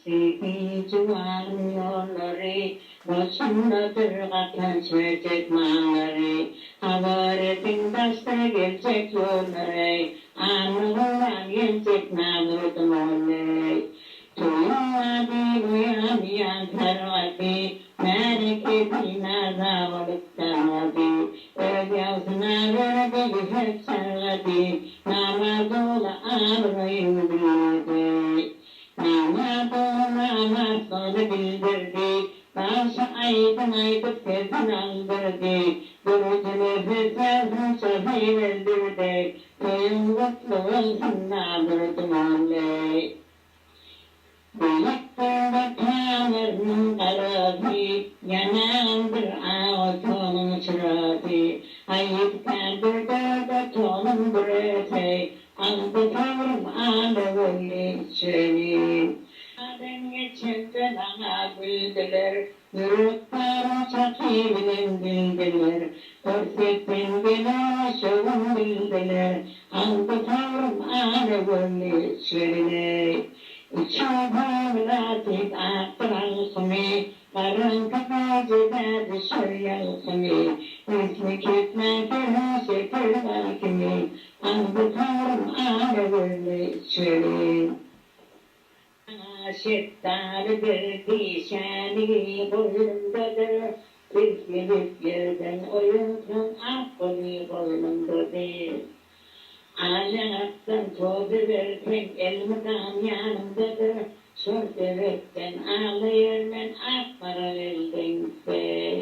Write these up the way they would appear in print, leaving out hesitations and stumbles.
Sipi cuan yolları, başındadır katan çörecek mağları. Havaretin başta gelecek yolları, anılından gelecek namurdum olay. Tuyumadı uyamayan tervati, mereketi nazavalık tervati. Öz yavsına verdi hep sarvati, namazola ağrıyım bildi. Namazını bildirdi, başı aydın sesini aldırdı, durucu nefeslerini şahi verdirdi, köyün mutlu olsun namurdum olay. Bıyıktığında kamerinin karası, yanağındır ağatonun çırası, ayıpkandır dağda tonun burası, aldı tavrum ağlavulli seni. Adem geçirdi bana güldüler, yürütlerim çakibinin bildiler, korsettin bina şovun bildiler, aldı tavrum ağlavulli seni. İçavavlatik aktaralkımı, karanlıkta dışarıyalkımı, ismi kitme kırmızı kırmakımı, anlatarım ağabeyli çölü. Aşıklar bir dişeni boynundadır, bilgilip yerden oyuntun akıllı boynundadır. Ağlamaktan tozu verken elmiden yanımdadır, sözlerekten ağlayır ben akmara eldense.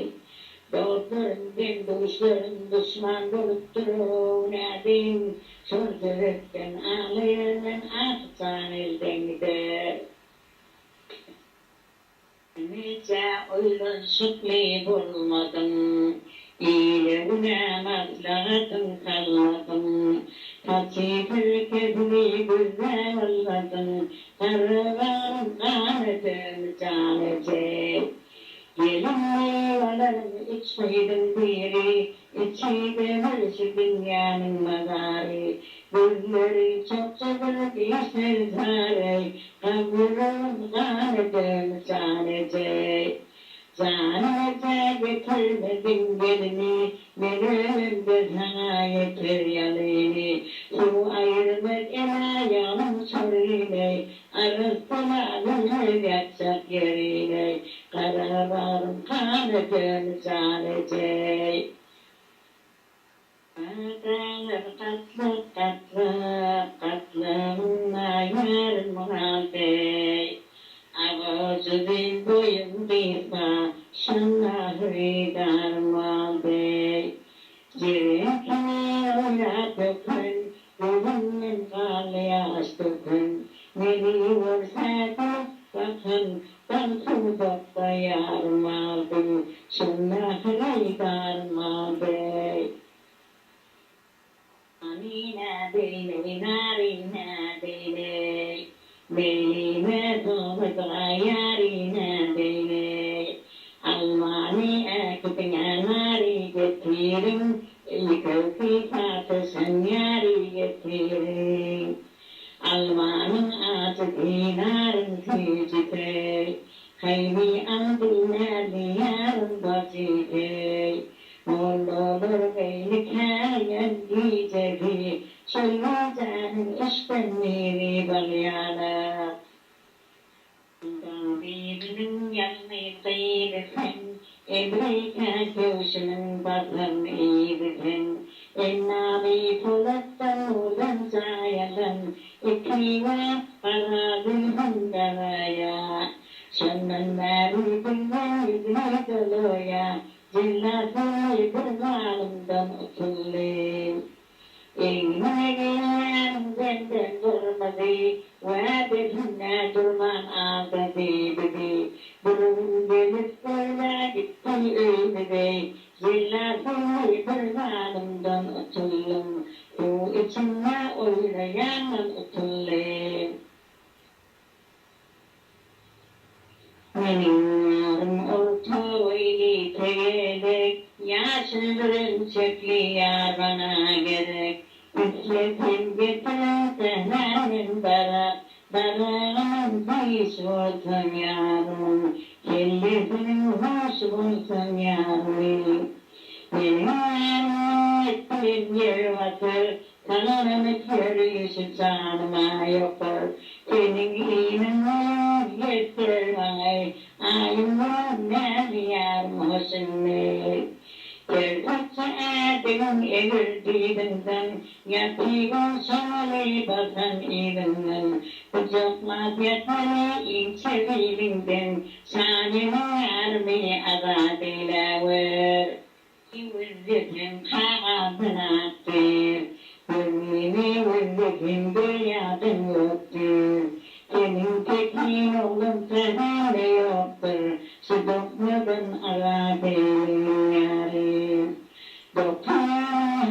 Dostlarım dostlarım düşman bulup durur nedim, sözlerekten ağlayır ben aksan eldense. Nice oyun şıklı bulmadım, İyiliğine maslahatım kalmadım, kaçıdır kezli güzel olmadım, sarılarım kanetim canecek. Gelinli valarım içmeydim biri, içi demirşi dünyanın mazarı, gözleri çok çabuk yeşil zare, kavurum kanetim canecek. Canete getirmedim gelini, benim de sana yeter yalini. Su ayırmak yanım çorine, arasına gönül yakacak yerine. Karalarım kanetim canecek. Katlı katlı, katlımla yer muhabbet. Ağacı bin boyun kıysa, şanahri darmal bey. Cirekini oynatıkın, gözümün kal yaştıkın. Beni vursadı bakın, ben kuzakta yarmaldım, şanahri darmal bey. Amina bey, narina bey. Belime doğru ayarına beni, Almani akıtına nari getirin, İlköki katı sanyari getirin. Almanın atı dinarın tücüte, Haymi aldina diyarın batite, Moğollar beylik hayan giyeceği, Şöyleceğin iştenleri balyana. Tabibinin yanı kıyırken, Ebreyka köşünün bakın iyirken, Ennâbi polattan ulan sayadan, İkriva paradılhın davaya. Şanlanları dünya yüzüne doluya, Cillatı yıkırmalımdan utulluyum. İnmegen benden durmadı, Vâdetine durman ağdadı bedi. Bunun gelip böyle gitti öyledi, Zillatı yıkırmalımdan utullum. Bu içimde oynayanın utulluyum. Benim yarım ortayı tegelek, Yaşlıların şekli yar bana gerek. İsletim getiren sehnenin barak, Barağın beş olsun yarım, kellesinin hoş olsun yarım. Benim ettiğim yer batır, kanalımı körüyüşü canıma yoktur. Senin iyinin olur yeter bana, ayım var ne yarım hoşunlu. Gerçekçi adın evirdiğinden, yatığın şöyle basan iyinden, kucaklat yatmanı içeriğinden, şanını armi azad eylever. Vüzzetin kağıdına attır, gönlünü vüzzetin dünyadın yoktur. Senin tekin oğlum sende yoktur, şu dokmadın azad eylever. Doktor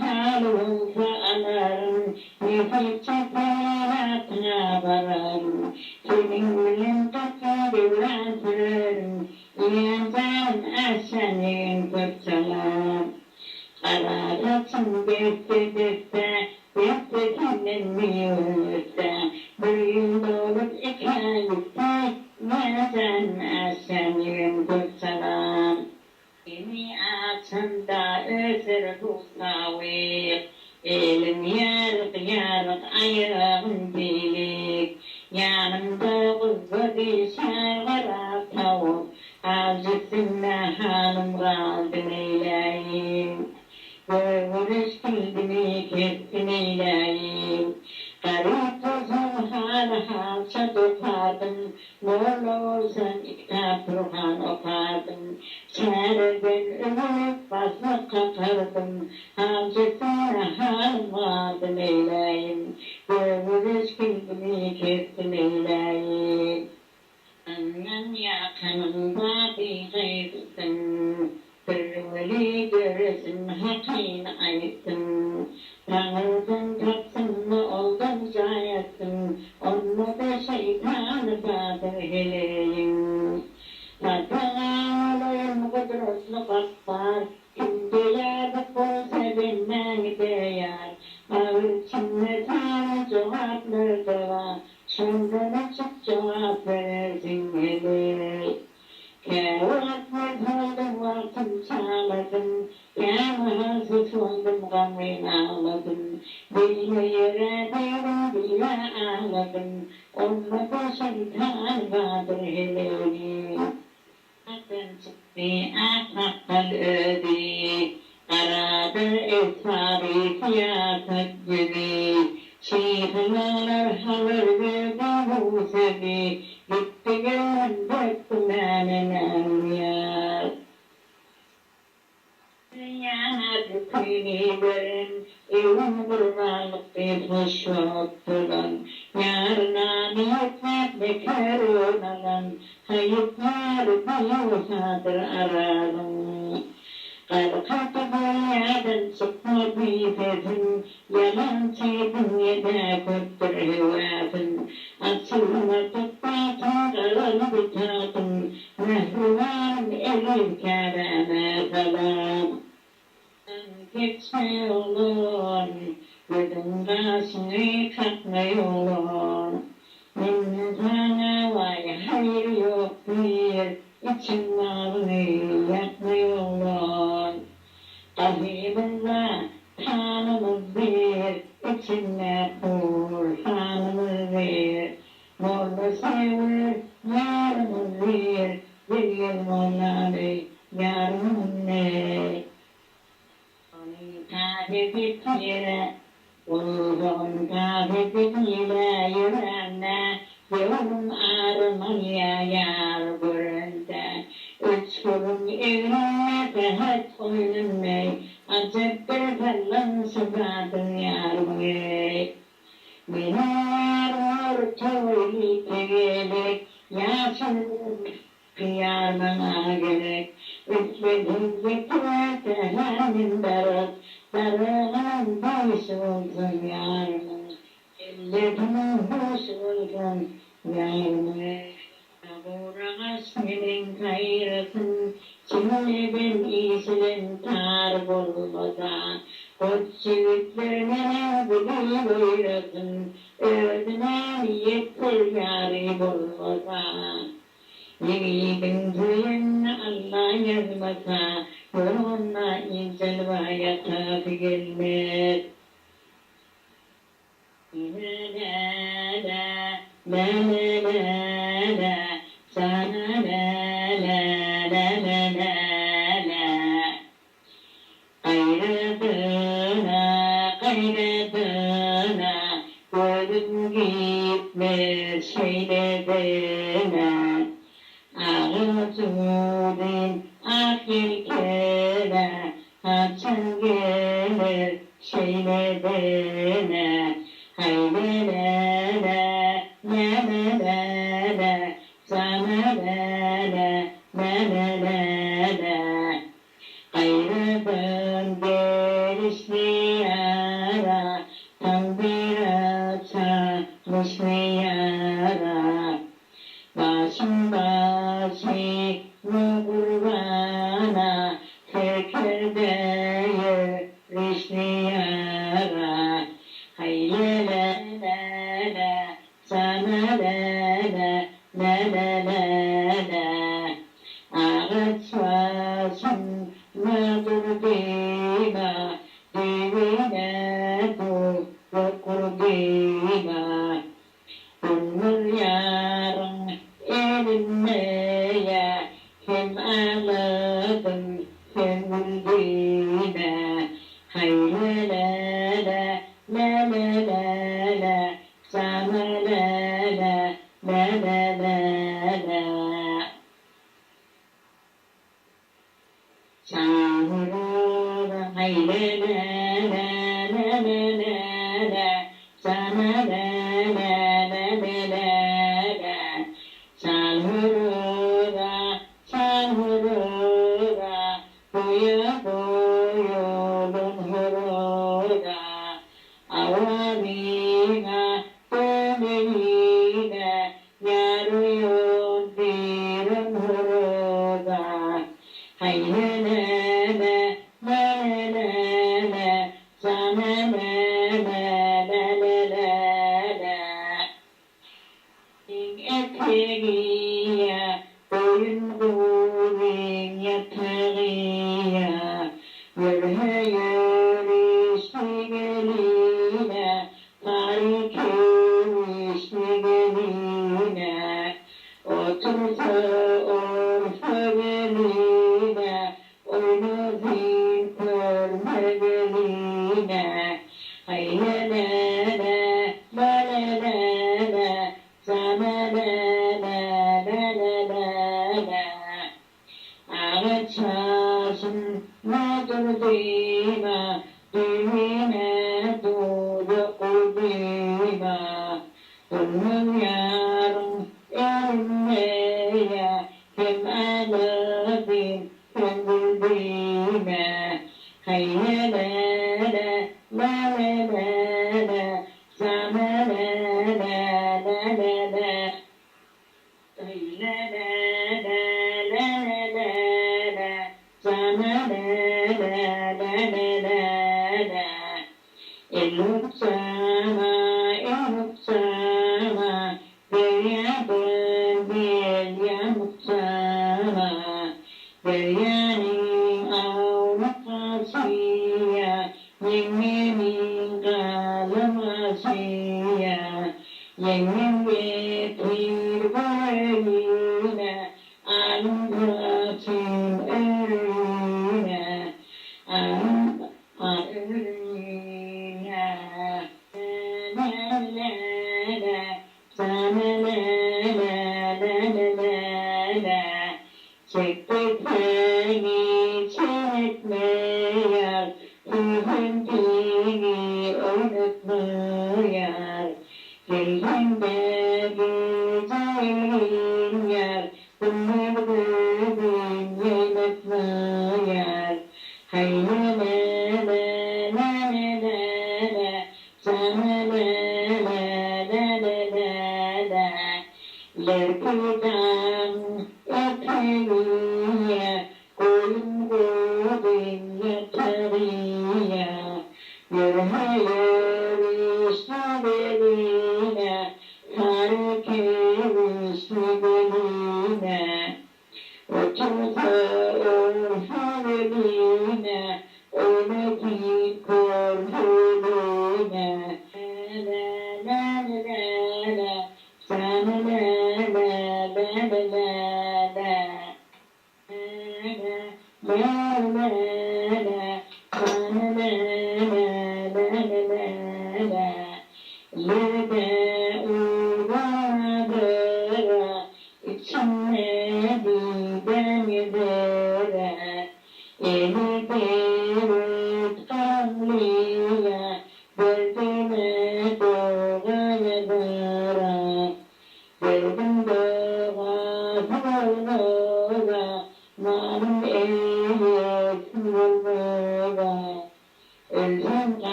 halımsa anarım, nefis çaparatına vararım. Senin bilim takdirden sırarım, İyancan aşanın kutsalar. Kararasın deste, deste kendini unutsa. Bir yıl olup iki aylıkta, İyancan aşanın kutsalar. Beni açında özür bulsavir, elim yarık ayağım delik. Yanımda kızı şarkıra tavuk, avcısında hanım kaldı neyleyim. Görmüş kildimi kestin eyleyim. Garip tozum halça dokardım, Mor olsan kitap Kur'an okardım. Çareden övülüp basma kakardım, avcısına hanım kaldı neyleyim. Görmüş kildimi kestin eyleyim. Annen yakınında bir gayrısın, kırmızı görsün hakin ayısın. Tanrı'dan tatsın mı oldun cayasın, onunla da şeytanı badır heleyim. Tatağalayım kudretli katlar, kimde yardık olsa benden değer. Ağır içinde sana cevaplar da var, şundan açık cevap verirsin hele. Kâvatmaz oldum vaktim çağladım, yağmazlık oldum gamrin ağladım. Dille yere değdim, dille ağladım, onunla da şeytan vardır heleli. Akın çıktı, akakal ödü, karadır esari siyaset gibi. Şeyhler haber verdi bu sebi, gitti gelen baktım hemen ya. Dünyada kıyını veren, evim kurbanlık bir hoş yoktulan. Yarına niyetler bekar onalan, hayıflar bayılsadır ararım. Kalkatı dünyadan çıkma büyütesin, yalan çiğdin yede kurttur hüvafın. Açılma tutmasın, karalı bıçakın, mehruvan elif kereme salam. Geçme yolun, gülün başını katma yolun. Minnetana vay hayır yok bir, için malını yapma yolun. Ahimizde tanımız bir, içinde Kur'an'ımız bir. Morlu sevir, yarımız bir yıl molladı, yarımız ne? Kâde bitire, uzun kâde bitire yüreğine, yolun ağrımaya yar göründe. Üç kurum evine tehet koyulunme, acep bir fellan sıfatın yarmı. Minar ortaylı tegelek, yaşın kıyarmana gerek. Üstledin zikre tehenin darat, darağın baş olsun yarmı. Elledin hoş olsun yarmı. Uğraş benim gayrısın, şimdi ben iyisinin tar bulmadan. Koççiliklerine bile buyurasın, öldüne yeter yâri bulmadan. Yiğidin duyan Allah yazmasa, yoluna incelvaya tabi gelmez. La la la la la la, sana la la la la la la. Gayretına, gayretına, gözüm gitmez şeyledene. Ağzudin ahir kere, haçan gelir şeyledene. Haydelele, lelelele, sanelele, lelelele. Gayrıdan gelişli yara, tam bir açılmışlı yara. Başım kurbana, tekerde yürüşlü yara. Haylelele, sanelele, lelelele. Ağaç başım durdima, divine kurdima. Bunlar yarın elimeye, hem ağladım hem güldüğüme. Haylelele, lelelele, sanelele, lelelele. Şahra haylelele, lelelele, sanelele, lelelele. Şahra, şahra, boya boyulun hurra. Avamina dönüyle, yarıyor birun hurra. Haylelele, lelelele, sanelele, lelelele. Eteğiye, boyun kuvin yatağıya, yürhe yürüşlü geline, tarik yürüşlü geline. Otursa orfa geline, oynadın körme geline. Haylelele, lelelele, sanelele, lelelele. Ağaç ağacın durdima, düğüne doğru kurdima. Bunun yarın elimeye, hem ağladım hem güldüğüme. Haylelele, lelelele, sanelele, lelelele. Haylelele, lelelele, sanelele, lelelele. Eluk sana, deryadan bir yamuk sana. Deryanın avlukasıya, yemenin kalamasıya. Yemin getir boynuna, alın bırakın önüne. Alın önüne. Lelelele, sanelele, lelelele. Çektiklerini çekmeyer, üfüründüğünü unutmayar. Dilinde güzelim yer, bunları bugün yemetmayar. Haylelele, lelelele, sanelele, lelelele. Lerkudan öpeğine,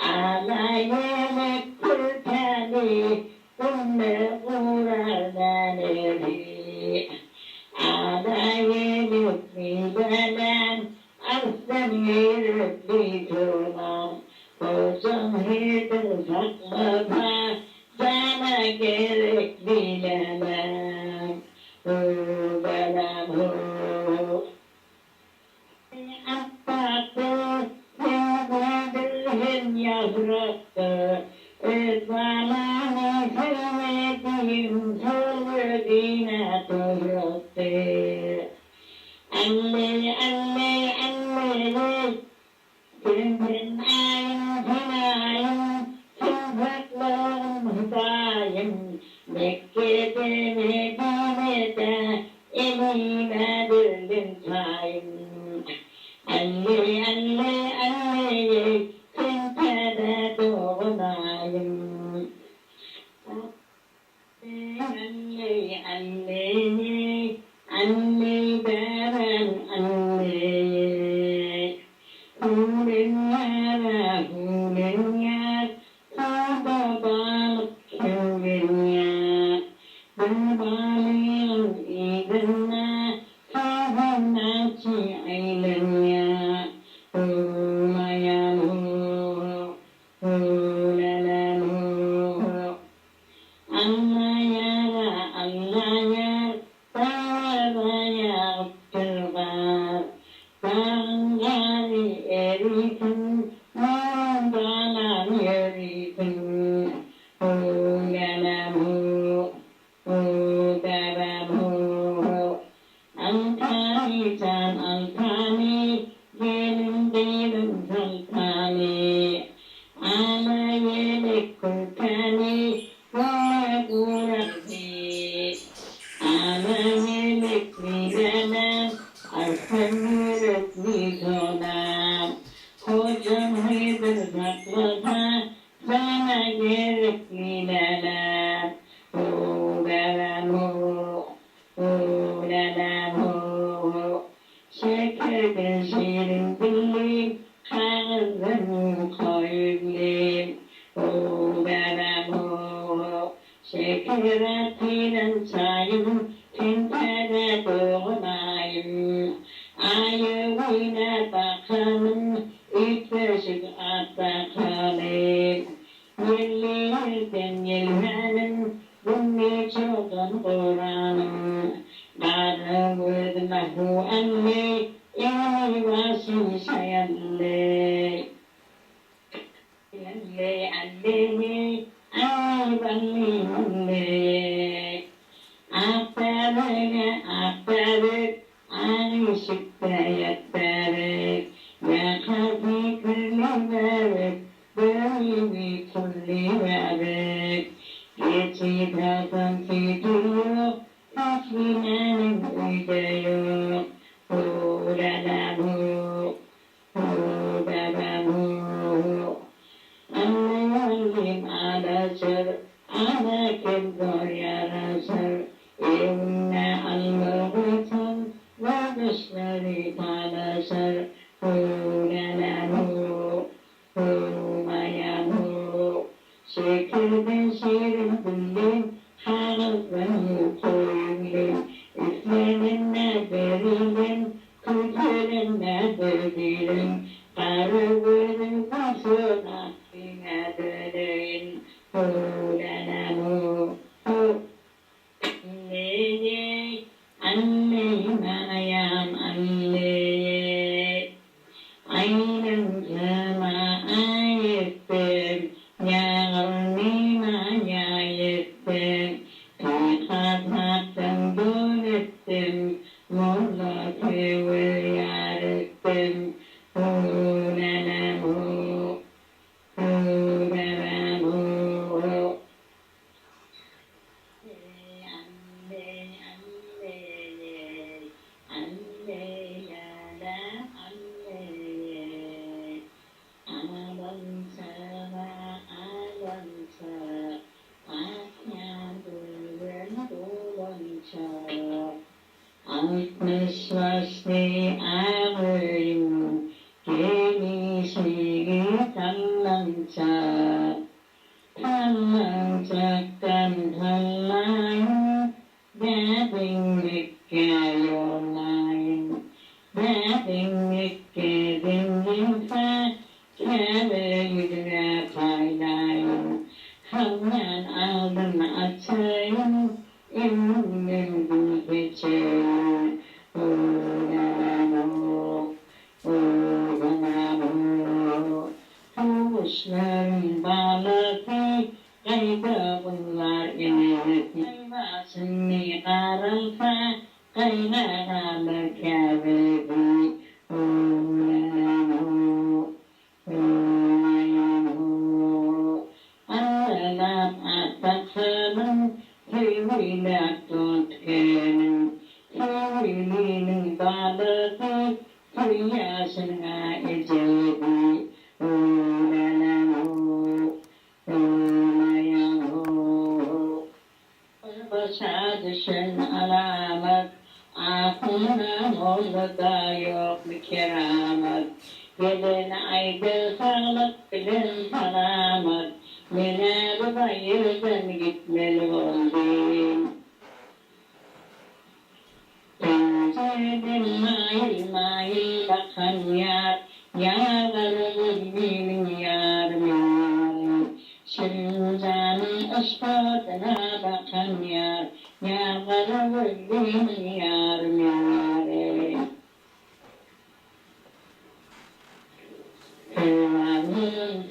على يمك كل تاني كل قرآني على يلقي بلان أرسل يلقي تونام وزهيد الفقرة زانا كيرك بلالام وبلام أطاقو يوم دلهن يغرق إطلالاني في المدين فالدين تغرق اللي كنتن عين فنايم سنفك لهم هدايم مكة مدينة إلينا دلنتايم اللي كنت دغنايم اللي دارن اللي هولنيا صادبال كولنيا بالبالين إذنا فهمناتي عيلنيا هوليا هولالالو الله يا طاوة يا التربار Bangari eritin, mandalan yeritin, Hugalamu, Hugalamu, Altani tan altani, gelin gelin saltani, Ala yelik kultani, Vagurati, Ala yelik vidanan, Alhamdulillah Nizonam, Hojam Hidr Zaklata, Zana Gerek Nilalam, Hugalamu, Hugalamu, Şeker Bezirin Billim, Kağızın Koyublim, Hugalamu, Şeker Atilen Sayım, Tintada Doğmayım, Ayıvına bakalım, İtbeşik atakalım. Yıllardan yılhanım, Bunni çoğun Kur'an'ım. Bağırıvıd mahu anne, İvasi sayalli. Alli, ayvalli alli. Aferin, Aşıkta yetterik, ya kafi kulli verik, bölümü kulli verik. Geçidadan gidiyor, Afrinenin uyduyor. Hudalamu, hudalamu. Anlayalım alasır, ana kimdir yarasır. İnne Allah'ın Vâdışları talasır, Hûlelâhû, Hûmayâhû. Şekilden şirin bildim, Harıkın koyumlim. İfleninle verilim, Kültürünle dödülüm. Karıvırın başına bine dödüğün, Hûlelâhû, Hûlelâhû. Anneyim ayam anneyim, aynen cama ayettim, yağırnim ayettim, kakatmaktan dönettim, mulla kevir yarettim, aldım açayım, emin geçeyim. Kuşların balığı kayda bunlar ineti. Kaymasını karılsa kaynağalı kâbebi. Allah'ım ataklarım köyüyle tutkenim. Köyünün balığı kıyasına ecebi. Başa düşen alamet, aklına oldu da yok bir keramet. Gelin ayda sağlık bilen selamet, beni bu bayırdan gitmeli oldum. Pencereden mail mail bakan yar, yarları bilmeyin yarım. Şirincanın ışkotuna bakan yar, yarları bilmeyin yarım.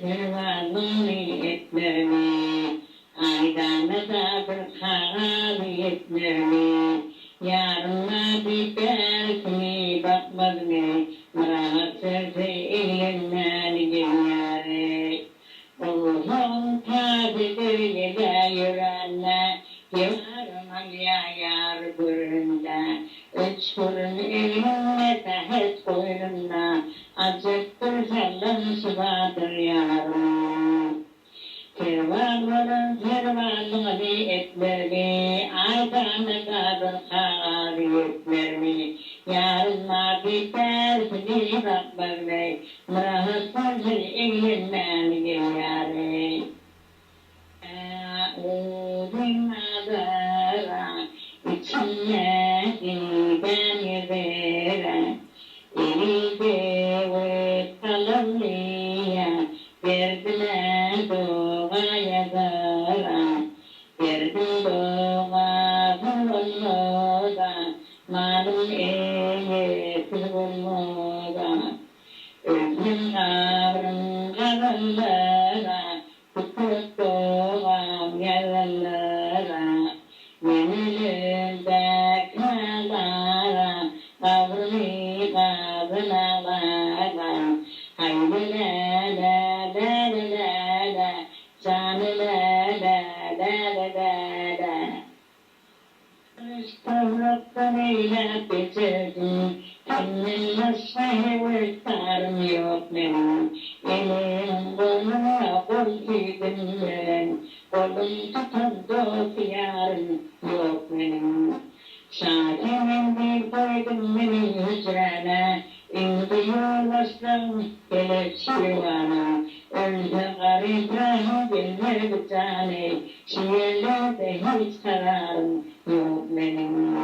Kırvanın etlerimi, aydana da bir karar etlerimi. Yarına bir belki bakmadım, rahatsız elimden gelmedi. Ruhum tabidir yine yürenle, yarım yar gurunda. Üç kurun elimle tehet koynumda, acıktır sallan sıvadır yarım. Kervanları etlerimi, aydana kadar kâr etlerimi. Yarınlar bitersini bakmadım, rahatsız elimden gelmedi. Ağzın adara, içine giden yere, eli de kalınlıya, verdiler doğaya zara, verdim doğa bulunmaza, malum eyetsiz bulmaza. Özüm kavrım karınlara, tutup doğam yalanlara, yenilinde kınalara, kavrımı kavınalara. Haydi la la la la la, canı la la la la la la. Rıstırlıktan eyle bitirdim, kendimle sayıvırtarım yok benim. Elim kolumla kol giydim ben, kolum tutan dostiyarım yok benim. Şahimin bir koydum benim hücrene, indi yollaştım kelepçeli bana. Öldü garibrahim gelmedi tane, şiirlerde hiç kararım yok benim.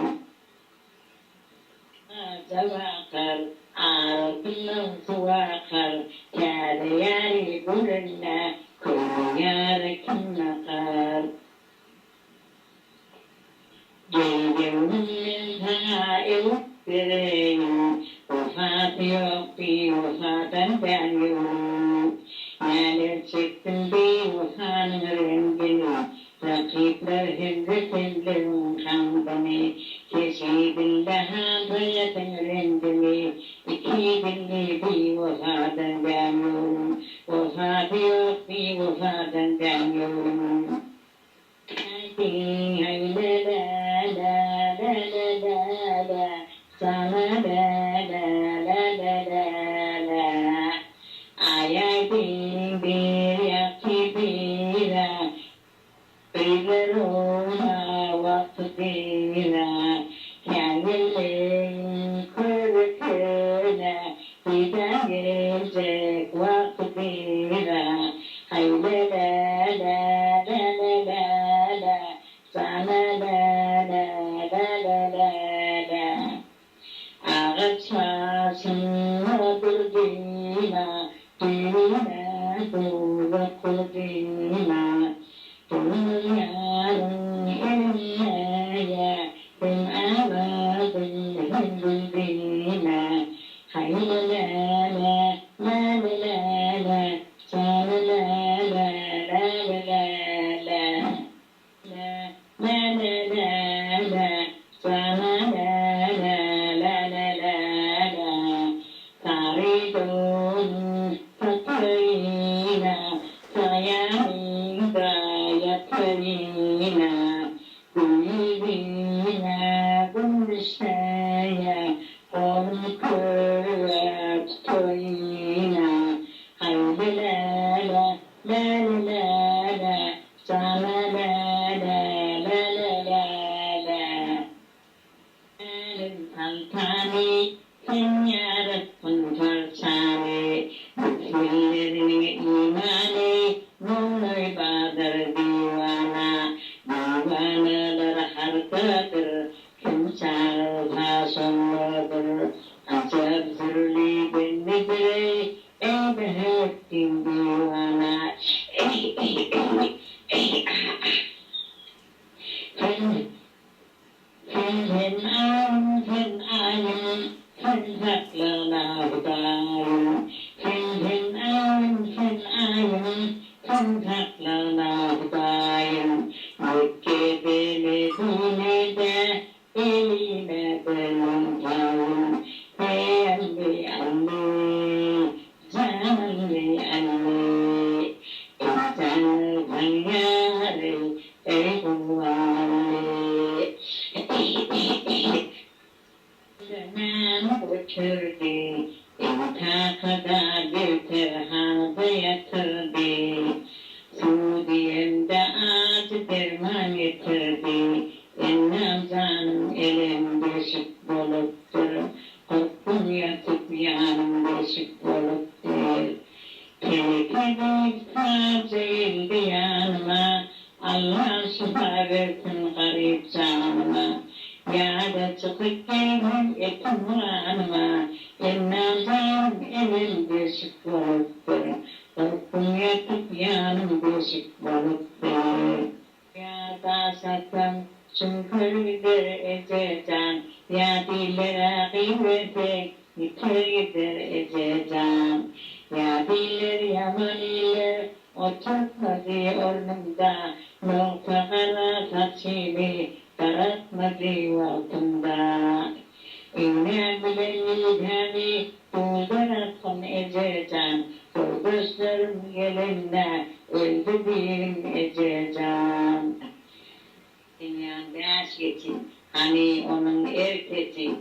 Acaba akar, ağrıkından su akar, kâde yâri gülünle, kuyun yâri kim akar. Geldim sana evuk vereyim, vefat yok bir vefatın ben yok. Neler çektim bir vefanın rengini, rakipler hüzzetlerim kandını. Keşidin daha hayatın rengini, iki dilli bir vefatın ben yok. Vefat yok bir vefatın ben yok. Haydi haydi la la la la la la, sana la la la la la la. Ayadin bir yakti bira, bir ona vakti bira. Kendilin kırıkına, bir de gelecek vakti bira. Haydi la la la la la la, sana la la la la la la. Ağaç başına durduğuna, düğüne doğru kurduğuna, düğüne Tüyna, gülbine, gülüşeye, onu köye tutuyna. Haydi lale, lale lale, sana lale, lale lale. Elim kaltani, sen yarattın parçanı, müfillerini imani, nurlu badır divana, divanalar harkadır, kimsarha sonradır, acab zürli bennedir, eybehettin divana, Fen ayım, fen haklana hudayım. Fen ayım, fen haklana hudayım. Mekke'de Medine'de, elime benim tayım. Peyambi anne, canımbi anne. İnsan dünyarı, ey kullanı. Zaman uçurdu, intakada bir terhada yatırdı. Suudiyemde acı derman getirdi. Ennem canım elimde şık buluttur. Korkum yatıp yanım beşik buluttur. Tehlikede iftar eğildi yanıma. Allah şifa versin garip canıma. Yâda çıkıp gelmem etim muranıma. Ennem canım elimde şık buluttur. Korkum yatıp yanım beşik buluttur. Yâda satsam çünkürdür ececan. Ya dillere kıymetek yitiridir ececan. Ya diller yaman iller oturtmadı ornumda. Nokta kara saçımı karatmadı altında. İğne bilen ilhami tuğdaratsın ececan. Kurdeşlerim gelinde öldü birim ececan. Dünyanın biraz geçin. Hani onun erkeci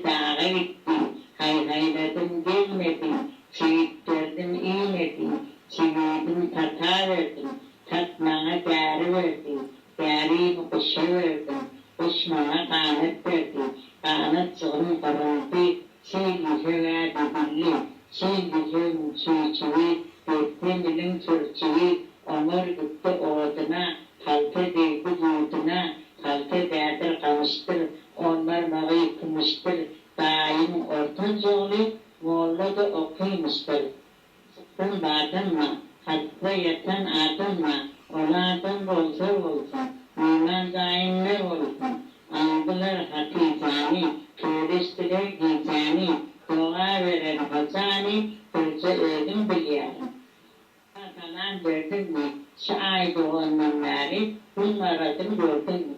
dağa gitti. Hayhayladım gelmedi. Çivit verdim iğmedi. Çividim tata verdim. Tatmana gari verdi. Gariyi kuşa verdim. Kuş bana kanat verdi. Kanat çığım karıldı. Çiğli verdi dilli. Çiğli çiğ. Türkmenilim Türkçeyi. Onur gitti oduna. Kalta değdi yurduna. Kalta değdir kamıştır, onlar mağı yıkılmıştır. Daim ortanca olup, Moğol'da da okuymuştur. Sıktın badınma, hatta yatan adınma, olardan bolsa olsun, iman daimler olsun. Andılar Hatizani, turistler gizani, dua veren Hazani, kırca ödüm biliyorum. Falan gördün mü? Şahit olanları bunlar adım gördün mü?